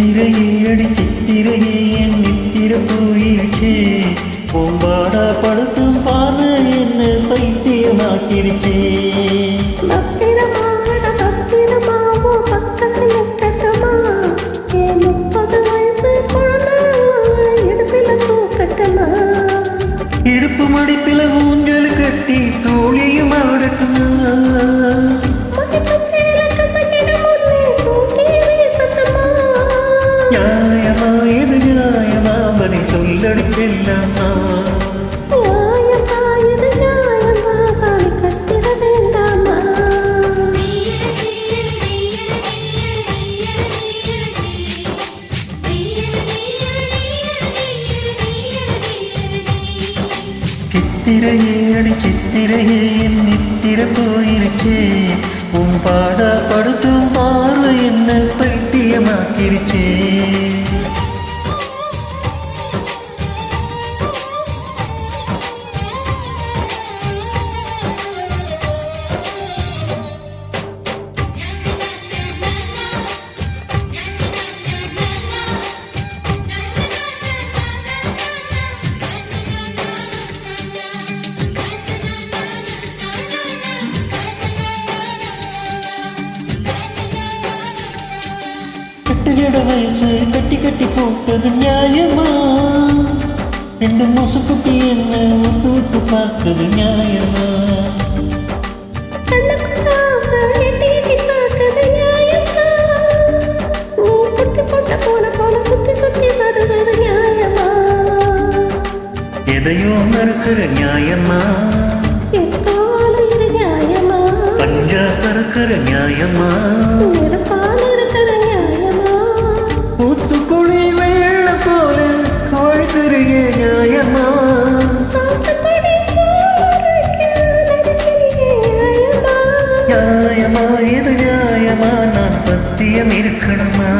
சித்திரையேடி சித்திரையே என் நித்திர போயிடுச்சே பூம்பாடா படுத்தும் பாரு என்ன பைத்தியமாக்கிருச்சே இடுப்பு மடிப்பில ஊஞ்சல் கட்டி தோழியும் ஆடட்டுமா நியாயமா இது நியாயமா படி சொல்லடி செல்லம்மா சித்திரையே அடி சித்திரையே என் நித்திர போயிருச்சே உன் பாடா படுத்தும் பார்வை என்ன பைத்தியமாக்கிருச்சே கட்டுஜட வயசு கட்டி கட்டி போட்டது நியாயமா ரெண்டு முசுக்குட்டி என்ன ஒத்து விட்டு பார்த்தது நியாயமா எதையோ மறுக்கிற நியாயமா பஞ்சா பறக்கிற நியாயமா ஊத்துக்குழி வெள்ள போல வாழ்கிறிய நியாயமா நியாயமா இது நியாயமா நான் சத்தியம் இருக்கணுமா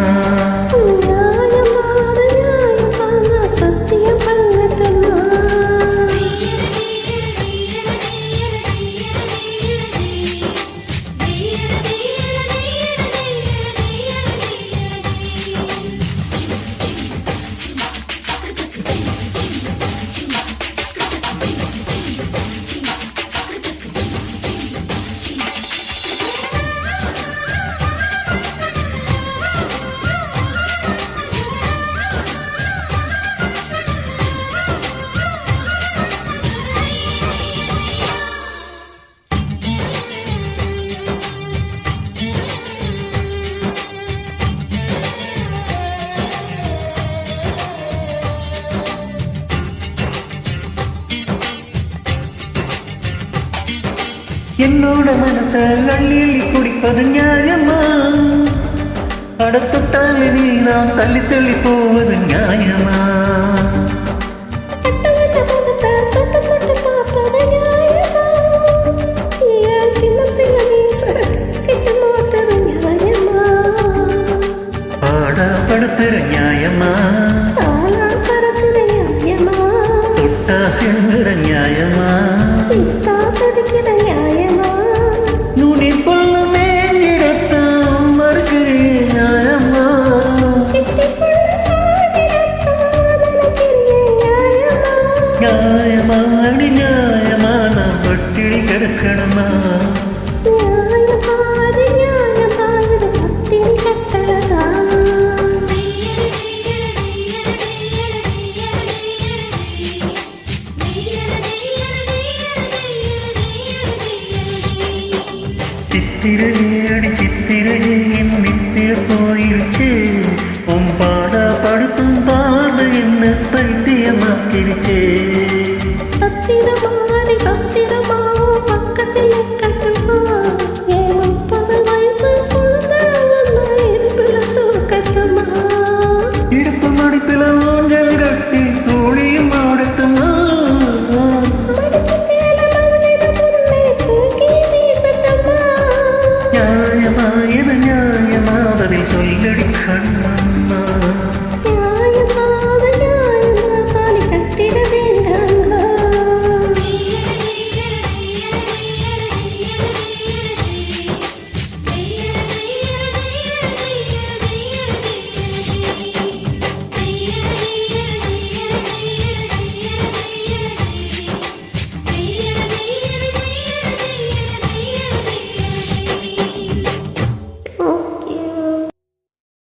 என்னோட மனச அள்ளி அள்ளி குடிப்பது நியாயமா அடத்தொட்டால் நீ நாம் தள்ளி தள்ளி போவது நியாயமா பாடப்படுத்துற நியாயமா தொட்டா செல்கிற நியாயமா நியாயமா அடி நியாயமா நான் பட்டினி கிடக்கணுமா சித்திரையே அடி சித்திரையே என் நித்திர போயிருச்சு உன் பாடா படுத்தும் பாடு என்ன பைத்தியமாக்கிருச்சே இடுப்பு மடிப்பில ஊஞ்சல் கட்டி தோழியும் ஆடட்டுமா நியாயமா இது நியாயமா அதை சொல்லடி கண்ணா